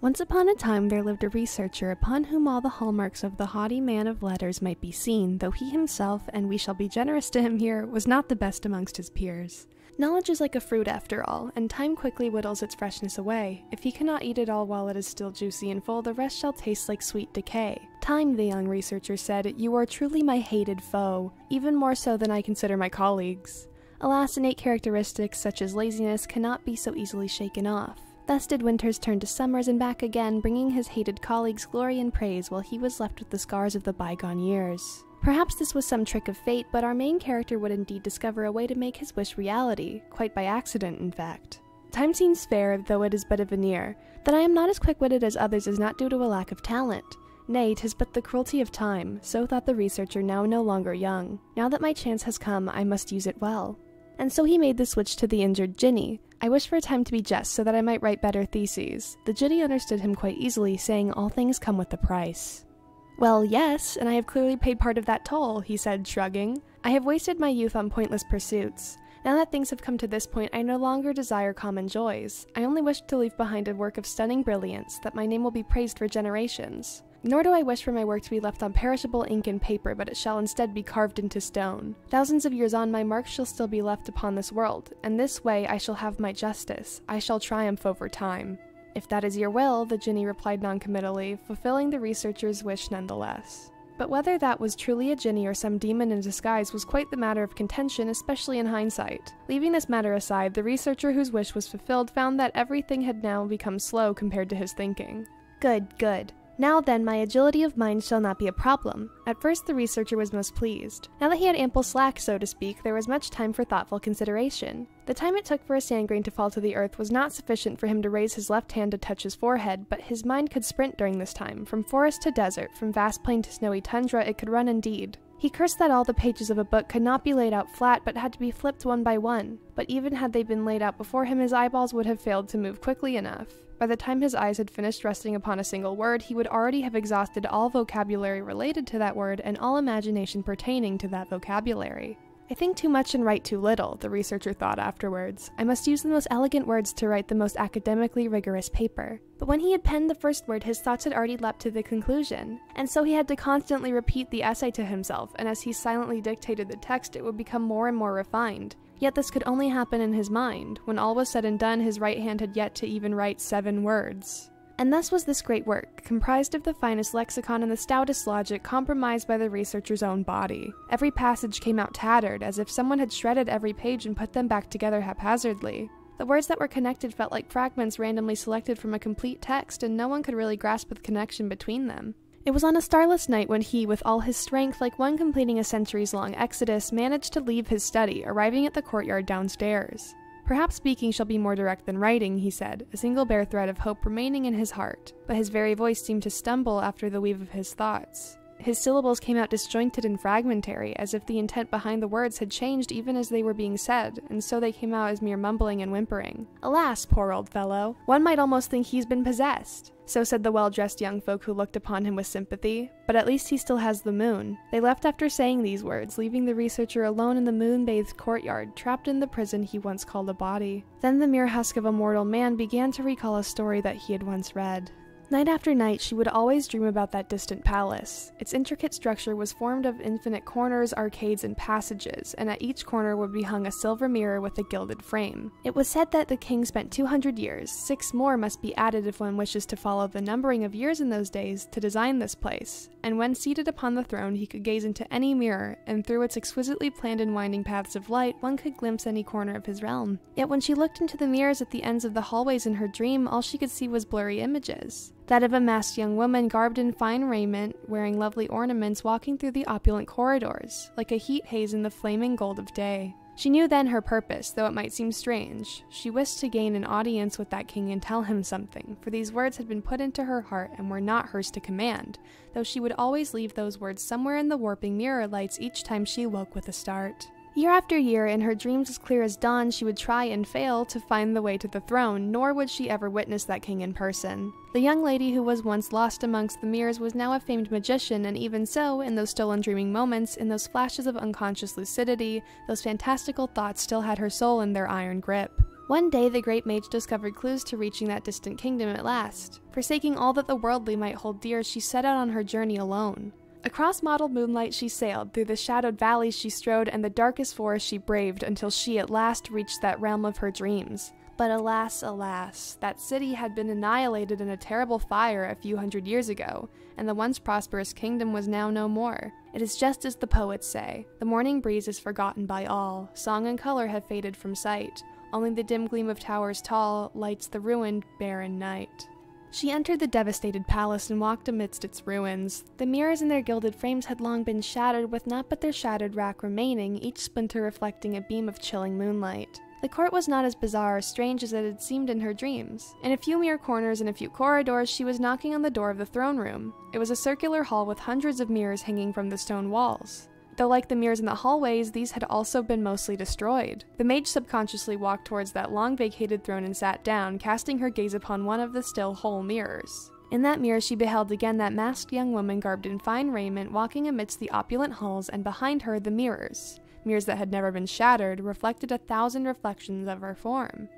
Once upon a time there lived a researcher upon whom all the hallmarks of the haughty man of letters might be seen, though he himself, and we shall be generous to him here, was not the best amongst his peers. Knowledge is like a fruit after all, and time quickly whittles its freshness away. If he cannot eat it all while it is still juicy and full, the rest shall taste like sweet decay. Time, the young researcher said, you are truly my hated foe, even more so than I consider my colleagues. Alas, innate characteristics such as laziness cannot be so easily shaken off. Thus did winters turn to summers and back again, bringing his hated colleagues glory and praise while he was left with the scars of the bygone years. Perhaps this was some trick of fate, but our main character would indeed discover a way to make his wish reality, quite by accident in fact. Time seems fair, though it is but a veneer. That I am not as quick-witted as others is not due to a lack of talent. Nay, 'tis but the cruelty of time, so thought the researcher now no longer young. Now that my chance has come, I must use it well. And so he made the switch to the injured Ginny. I wish for time to be just so that I might write better theses. The Ginny understood him quite easily, saying all things come with a price. Well, yes, and I have clearly paid part of that toll, he said, shrugging. I have wasted my youth on pointless pursuits. Now that things have come to this point, I no longer desire common joys. I only wish to leave behind a work of stunning brilliance, that my name will be praised for generations. Nor do I wish for my work to be left on perishable ink and paper, but it shall instead be carved into stone. Thousands of years on, my mark shall still be left upon this world, and this way I shall have my justice. I shall triumph over time. If that is your will, the Ginny replied noncommittally, fulfilling the researcher's wish nonetheless. But whether that was truly a Ginny or some demon in disguise was quite the matter of contention, especially in hindsight. Leaving this matter aside, the researcher whose wish was fulfilled found that everything had now become slow compared to his thinking. Good, good. Now then, my agility of mind shall not be a problem. At first the researcher was most pleased. Now that he had ample slack, so to speak, there was much time for thoughtful consideration. The time it took for a sand grain to fall to the earth was not sufficient for him to raise his left hand to touch his forehead, but his mind could sprint during this time. From forest to desert, from vast plain to snowy tundra, it could run indeed. He cursed that all the pages of a book could not be laid out flat, but had to be flipped one by one. But even had they been laid out before him, his eyeballs would have failed to move quickly enough. By the time his eyes had finished resting upon a single word, he would already have exhausted all vocabulary related to that word and all imagination pertaining to that vocabulary. I think too much and write too little, the researcher thought afterwards. I must use the most elegant words to write the most academically rigorous paper. But when he had penned the first word, his thoughts had already leapt to the conclusion. And so he had to constantly repeat the essay to himself, and as he silently dictated the text, it would become more and more refined. Yet this could only happen in his mind. When all was said and done, his right hand had yet to even write 7 words. And thus was this great work, comprised of the finest lexicon and the stoutest logic, compromised by the researcher's own body. Every passage came out tattered, as if someone had shredded every page and put them back together haphazardly. The words that were connected felt like fragments randomly selected from a complete text, and no one could really grasp the connection between them. It was on a starless night when he, with all his strength, like one completing a centuries-long exodus, managed to leave his study, arriving at the courtyard downstairs. Perhaps speaking shall be more direct than writing, he said, a single bare thread of hope remaining in his heart, but his very voice seemed to stumble after the weave of his thoughts. His syllables came out disjointed and fragmentary, as if the intent behind the words had changed even as they were being said, and so they came out as mere mumbling and whimpering. Alas, poor old fellow! One might almost think he's been possessed. So said the well-dressed young folk who looked upon him with sympathy. But at least he still has the moon. They left after saying these words, leaving the researcher alone in the moon-bathed courtyard, trapped in the prison he once called a body. Then the mere husk of a mortal man began to recall a story that he had once read. Night after night, she would always dream about that distant palace. Its intricate structure was formed of infinite corners, arcades, and passages, and at each corner would be hung a silver mirror with a gilded frame. It was said that the king spent 200 years, 6 more must be added if one wishes to follow the numbering of years in those days, to design this place, and when seated upon the throne he could gaze into any mirror, and through its exquisitely planned and winding paths of light one could glimpse any corner of his realm. Yet when she looked into the mirrors at the ends of the hallways in her dream, all she could see was blurry images. That of a masked young woman garbed in fine raiment, wearing lovely ornaments, walking through the opulent corridors, like a heat haze in the flaming gold of day. She knew then her purpose, though it might seem strange. She wished to gain an audience with that king and tell him something, for these words had been put into her heart and were not hers to command, though she would always leave those words somewhere in the warping mirror lights each time she woke with a start. Year after year, in her dreams as clear as dawn, she would try and fail to find the way to the throne, nor would she ever witness that king in person. The young lady who was once lost amongst the mirrors was now a famed magician, and even so, in those stolen dreaming moments, in those flashes of unconscious lucidity, those fantastical thoughts still had her soul in their iron grip. One day the great mage discovered clues to reaching that distant kingdom at last. Forsaking all that the worldly might hold dear, she set out on her journey alone. Across mottled moonlight she sailed, through the shadowed valleys she strode, and the darkest forests she braved, until she at last reached that realm of her dreams. But alas, alas, that city had been annihilated in a terrible fire a few hundred years ago, and the once prosperous kingdom was now no more. It is just as the poets say, the morning breeze is forgotten by all, song and color have faded from sight, only the dim gleam of towers tall lights the ruined, barren night. She entered the devastated palace and walked amidst its ruins. The mirrors in their gilded frames had long been shattered, with naught but their shattered rack remaining, each splinter reflecting a beam of chilling moonlight. The court was not as bizarre or strange as it had seemed in her dreams. In a few mere corners and a few corridors, she was knocking on the door of the throne room. It was a circular hall with hundreds of mirrors hanging from the stone walls. Though like the mirrors in the hallways, these had also been mostly destroyed. The mage subconsciously walked towards that long-vacated throne and sat down, casting her gaze upon one of the still whole mirrors. In that mirror she beheld again that masked young woman garbed in fine raiment walking amidst the opulent halls, and behind her the mirrors. Mirrors that had never been shattered, reflected 1,000 reflections of her form.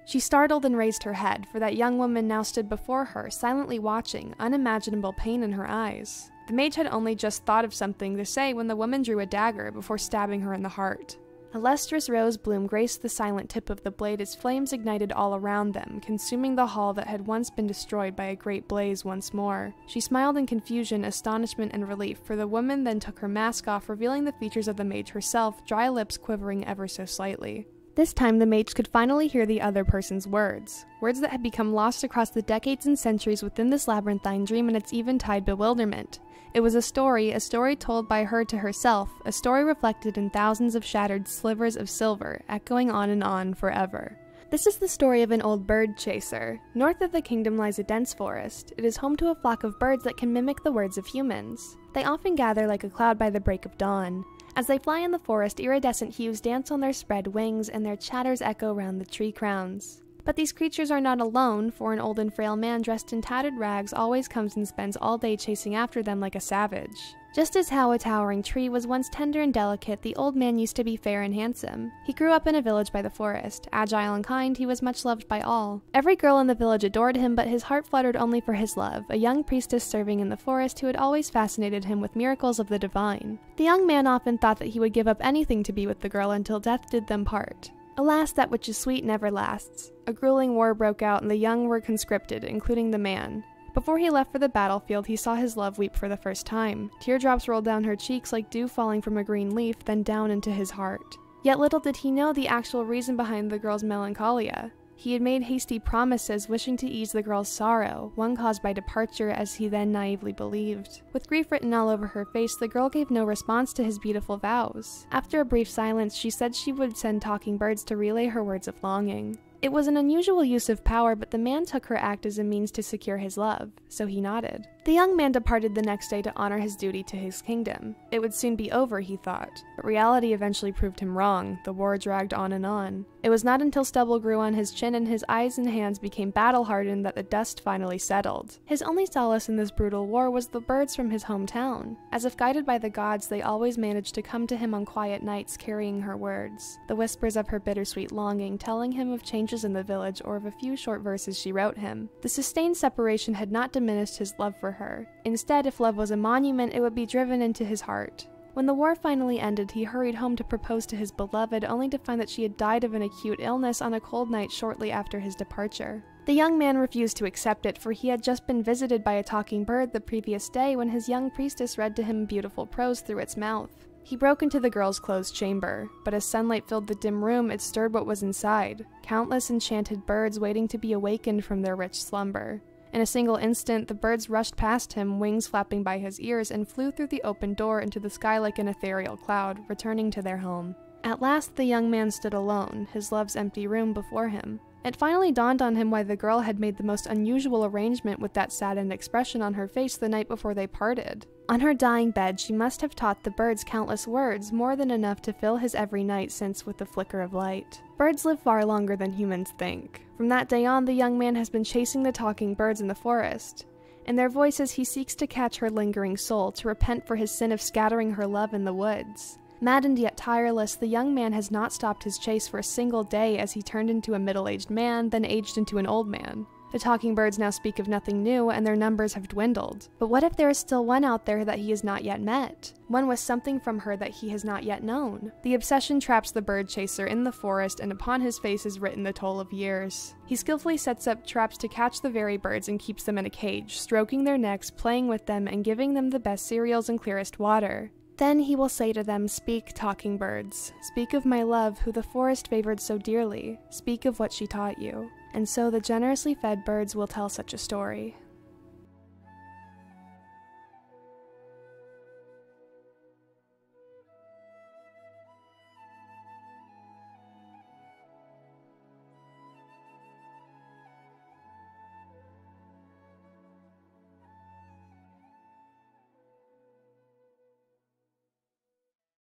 She startled and raised her head, for that young woman now stood before her, silently watching, unimaginable pain in her eyes. The mage had only just thought of something to say when the woman drew a dagger before stabbing her in the heart. A lustrous rose bloom graced the silent tip of the blade as flames ignited all around them, consuming the hall that had once been destroyed by a great blaze once more. She smiled in confusion, astonishment, and relief, for the woman then took her mask off, revealing the features of the mage herself, dry lips quivering ever so slightly. This time the mage could finally hear the other person's words that had become lost across the decades and centuries within this labyrinthine dream and its eventide bewilderment. It was a story told by her to herself, a story reflected in thousands of shattered slivers of silver, echoing on forever. This is the story of an old bird chaser. North of the kingdom lies a dense forest. It is home to a flock of birds that can mimic the words of humans. They often gather like a cloud by the break of dawn. As they fly in the forest, iridescent hues dance on their spread wings, and their chatters echo round the tree crowns. But these creatures are not alone, for an old and frail man dressed in tattered rags always comes and spends all day chasing after them like a savage. Just as how a towering tree was once tender and delicate, the old man used to be fair and handsome. He grew up in a village by the forest. Agile and kind, he was much loved by all. Every girl in the village adored him, but his heart fluttered only for his love, a young priestess serving in the forest who had always fascinated him with miracles of the divine. The young man often thought that he would give up anything to be with the girl until death did them part. Alas, that which is sweet never lasts. A grueling war broke out and the young were conscripted, including the man. Before he left for the battlefield, he saw his love weep for the first time. Teardrops rolled down her cheeks like dew falling from a green leaf, then down into his heart. Yet little did he know the actual reason behind the girl's melancholia. He had made hasty promises, wishing to ease the girl's sorrow, one caused by departure as he then naively believed. With grief written all over her face, the girl gave no response to his beautiful vows. After a brief silence, she said she would send talking birds to relay her words of longing. It was an unusual use of power, but the man took her act as a means to secure his love, so he nodded. The young man departed the next day to honor his duty to his kingdom. It would soon be over, he thought, but reality eventually proved him wrong. The war dragged on and on. It was not until stubble grew on his chin and his eyes and hands became battle-hardened that the dust finally settled. His only solace in this brutal war was the birds from his hometown. As if guided by the gods, they always managed to come to him on quiet nights carrying her words, the whispers of her bittersweet longing, telling him of changes in the village or of a few short verses she wrote him. The sustained separation had not diminished his love for her. Instead, if love was a monument, it would be driven into his heart. When the war finally ended, he hurried home to propose to his beloved, only to find that she had died of an acute illness on a cold night shortly after his departure. The young man refused to accept it, for he had just been visited by a talking bird the previous day when his young priestess read to him beautiful prose through its mouth. He broke into the girl's closed chamber, but as sunlight filled the dim room, it stirred what was inside. Countless enchanted birds waiting to be awakened from their rich slumber. In a single instant, the birds rushed past him, wings flapping by his ears, and flew through the open door into the sky like an ethereal cloud, returning to their home. At last, the young man stood alone, his love's empty room before him. It finally dawned on him why the girl had made the most unusual arrangement with that saddened expression on her face the night before they parted. On her dying bed, she must have taught the birds countless words, more than enough to fill his every night since with the flicker of light. Birds live far longer than humans think. From that day on, the young man has been chasing the talking birds in the forest. In their voices, he seeks to catch her lingering soul, to repent for his sin of scattering her love in the woods. Maddened yet tireless, the young man has not stopped his chase for a single day as he turned into a middle-aged man, then aged into an old man. The talking birds now speak of nothing new, and their numbers have dwindled. But what if there is still one out there that he has not yet met? One with something from her that he has not yet known? The obsession traps the bird chaser in the forest, and upon his face is written the toll of years. He skillfully sets up traps to catch the very birds and keeps them in a cage, stroking their necks, playing with them, and giving them the best cereals and clearest water. Then he will say to them, "Speak, talking birds. Speak of my love, who the forest favored so dearly. Speak of what she taught you." And so the generously fed birds will tell such a story.